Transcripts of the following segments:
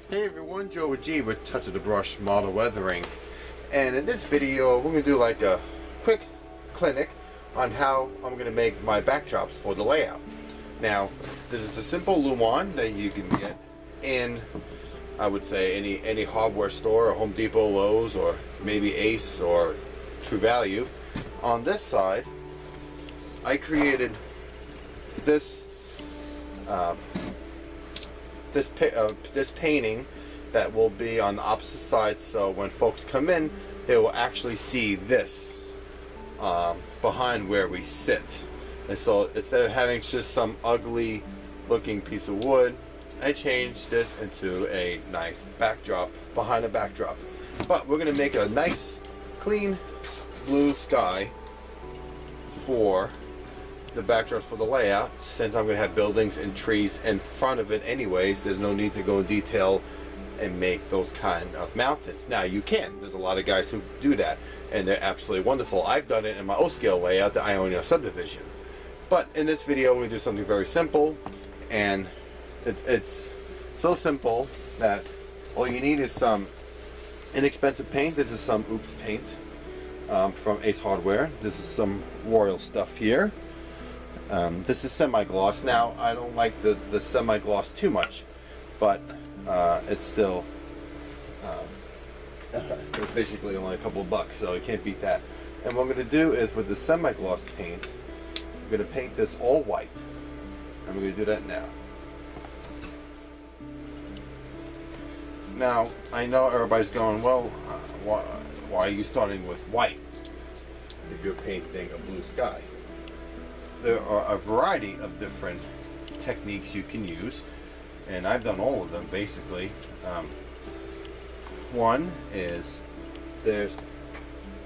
Hey everyone, Joe with G with Touch of the Brush Model Weathering, and in this video we're going to do like a quick clinic on how I'm going to make my backdrops for the layout. Now this is a simple Luan that you can get in, I would say, any hardware store, or Home Depot, Lowe's, or maybe Ace or True Value. On this side I created this this painting that will be on the opposite side, so when folks come in they will actually see this behind where we sit. And so instead of having just some ugly looking piece of wood, I changed this into a nice backdrop behind a backdrop. But we're going to make a nice clean blue sky for the backdrops for the layout. Since I'm going to have buildings and trees in front of it anyways, there's no need to go in detail and make those kind of mountains. Now you can, there's a lot of guys who do that and they're absolutely wonderful. I've done it in my O-scale layout that I own in a subdivision. But in this video we do something very simple, and it's so simple that all you need is some inexpensive paint. This is some Oops paint from Ace Hardware. This is some Royal stuff here. This is semi-gloss. Now I don't like the semi-gloss too much, but it's still it's basically only a couple of bucks, so you can't beat that. And what I'm going to do is, with the semi-gloss paint, I'm going to paint this all white. I'm going to do that now. Now I know everybody's going, well, why are you starting with white if you're painting a blue sky? There are a variety of different techniques you can use, and I've done all of them basically. One is, there's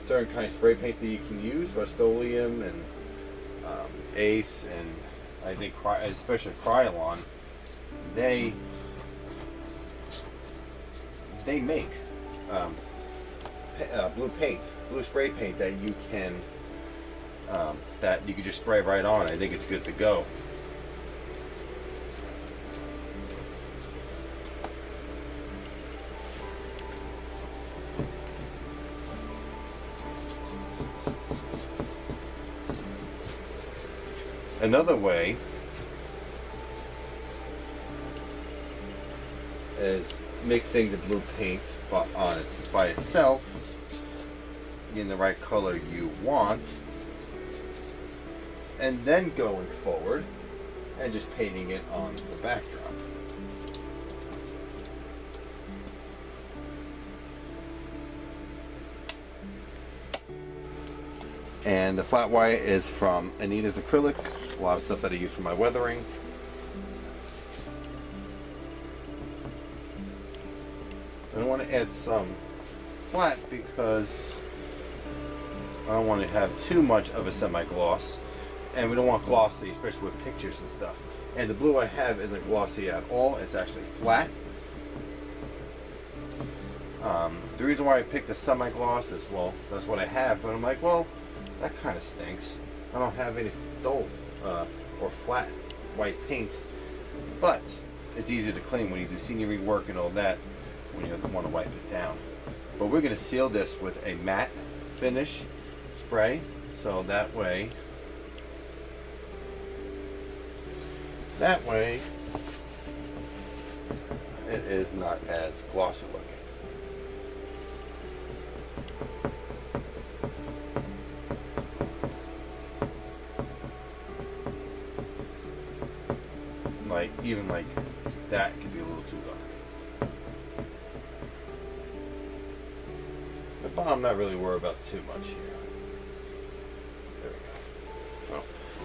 certain kind of spray paints that you can use, Rust-Oleum and Ace, and I think especially Krylon. They make blue paint, blue spray paint that you can just spray right on. I think it's good to go. Another way is mixing the blue paint by itself in the right color you want, and then going forward and just painting it on the backdrop. And the flat white is from Anita's Acrylics, a lot of stuff that I use for my weathering. I want to add some flat because I don't want to have too much of a semi-gloss, and we don't want glossy, especially with pictures and stuff. And the blue I have isn't glossy at all, it's actually flat. The reason why I picked the semi-gloss is, well, that's what I have, but I'm like, well, that kind of stinks. I don't have any dull or flat white paint, but it's easy to clean when you do scenery work and all that, when you want to wipe it down. But we're going to seal this with a matte finish spray, so that way it is not as glossy looking. Even like that can be a little too dark. But I'm not really worried about too much here. There we go.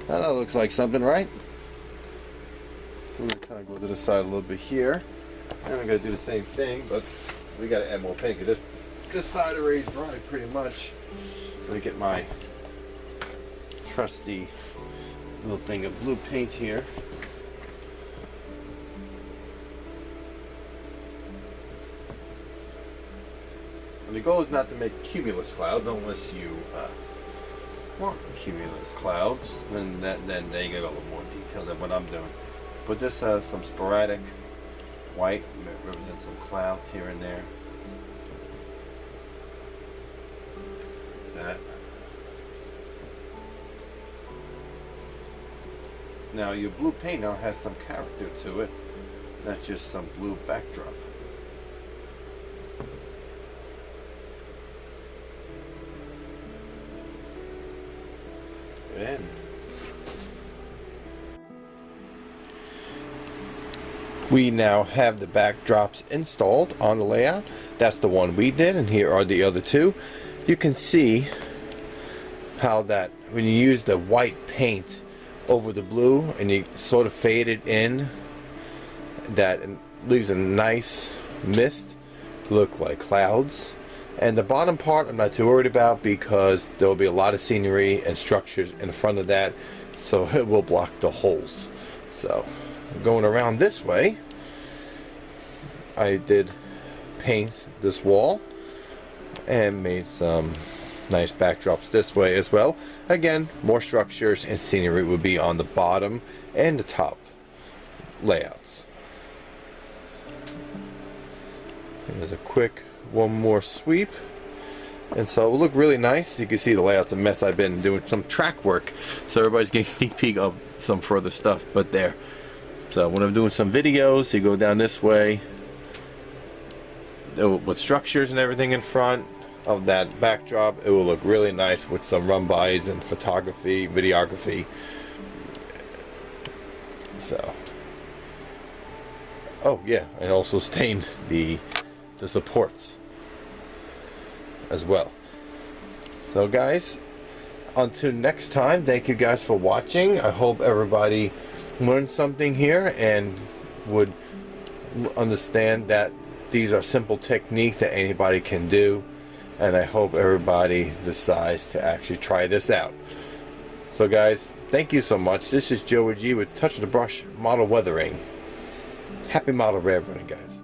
So now that looks like something, right? So we're gonna kind of go to the side a little bit here, and I'm gonna do the same thing, but we gotta add more paint because this side already dry pretty much. I'm gonna get my trusty little thing of blue paint here. And the goal is not to make cumulus clouds unless you want cumulus clouds. Then they get a little more detail than what I'm doing. But this has some sporadic white represents some clouds here and there. That. Now your blue paint now has some character to it, not just some blue backdrop. And we now have the backdrops installed on the layout. That's the one we did, and here are the other two. You can see how that when you use the white paint over the blue and you sort of fade it in, that leaves a nice mist to look like clouds. And the bottom part I'm not too worried about because there will be a lot of scenery and structures in front of that, so it will block the holes. So going around this way, I did paint this wall and made some nice backdrops this way as well. Again, more structures and scenery would be on the bottom and the top layouts. And there's a quick one more sweep, and so it will look really nice. You can see the layout's a mess. I've been doing some track work, so everybody's getting a sneak peek of some further stuff, but there. So when I'm doing some videos, you go down this way with structures and everything in front of that backdrop. It will look really nice with some run-bys and photography, videography. So, oh yeah, and also stained the supports as well. So guys, until next time, thank you guys for watching. I hope everybody learned something here and would understand that these are simple techniques that anybody can do, and I hope everybody decides to actually try this out. So guys, thank you so much. This is Joey G with Touch of the Brush Model Weathering. Happy model weathering, guys.